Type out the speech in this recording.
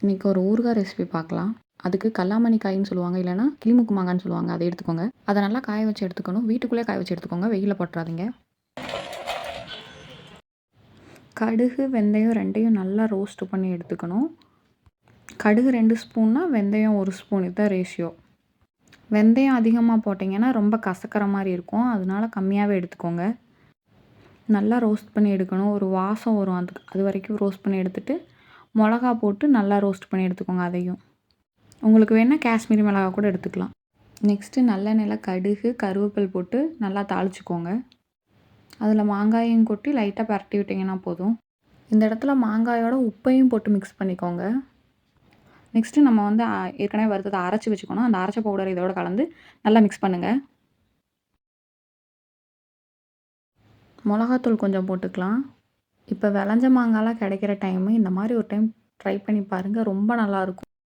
இன்றைக்கி ஒரு ஊறுகாய் ரெசிபி பார்க்கலாம். அதுக்கு கல்லாமணி காயின்னு சொல்லுவாங்க, இல்லைனா கிளிமுக்கு மாங்கான்னு சொல்லுவாங்க. அதை எடுத்துக்கோங்க. அதை நல்லா காய வச்சு எடுத்துக்கணும். வீட்டுக்குள்ளே காய வச்சு எடுத்துக்கோங்க, வெயிலில் போட்டுறாதீங்க. கடுகு வெந்தயம் ரெண்டையும் நல்லா ரோஸ்ட் பண்ணி எடுத்துக்கணும். கடுகு 2 ஸ்பூன்னா வெந்தயம் 1 ஸ்பூன், இதுதான் ரேஷியோ. வெந்தயம் அதிகமாக போட்டிங்கன்னா ரொம்ப கசக்கிற மாதிரி இருக்கும், அதனால கம்மியாகவே எடுத்துக்கோங்க. நல்லா ரோஸ்ட் பண்ணி எடுக்கணும். ஒரு வாசம் வரும், அது வரைக்கும் ரோஸ்ட் பண்ணி எடுத்துகிட்டு மிளகா போட்டு நல்லா ரோஸ்ட் பண்ணி எடுத்துக்கோங்க. அதையும் உங்களுக்கு வேணால் காஷ்மீரி மிளகா கூட எடுத்துக்கலாம். நெக்ஸ்ட்டு நல்லெண்ணெயில் கடுகு கருவேப்பில் போட்டு நல்லா தாளிச்சுக்கோங்க. அதில் மாங்காயும் கொட்டி லைட்டாக பரட்டி விட்டிங்கன்னா போதும். இந்த இடத்துல மாங்காயோட உப்பையும் போட்டு மிக்ஸ் பண்ணிக்கோங்க. நெக்ஸ்ட்டு நம்ம ஏற்கனவே வறுத்ததை அரைச்சி வச்சுக்கணும். அந்த அரைச்ச பவுடர் இதோட கலந்து நல்லா மிக்ஸ் பண்ணுங்கள். மிளகாத்தூள் கொஞ்சம் போட்டுக்கலாம். இப்போ விளைஞ்ச மாங்காய்லாம் கிடைக்கிற டைமு இந்த மாதிரி ஒரு டைம் ட்ரை பண்ணி பாருங்கள், ரொம்ப நல்லாயிருக்கும்.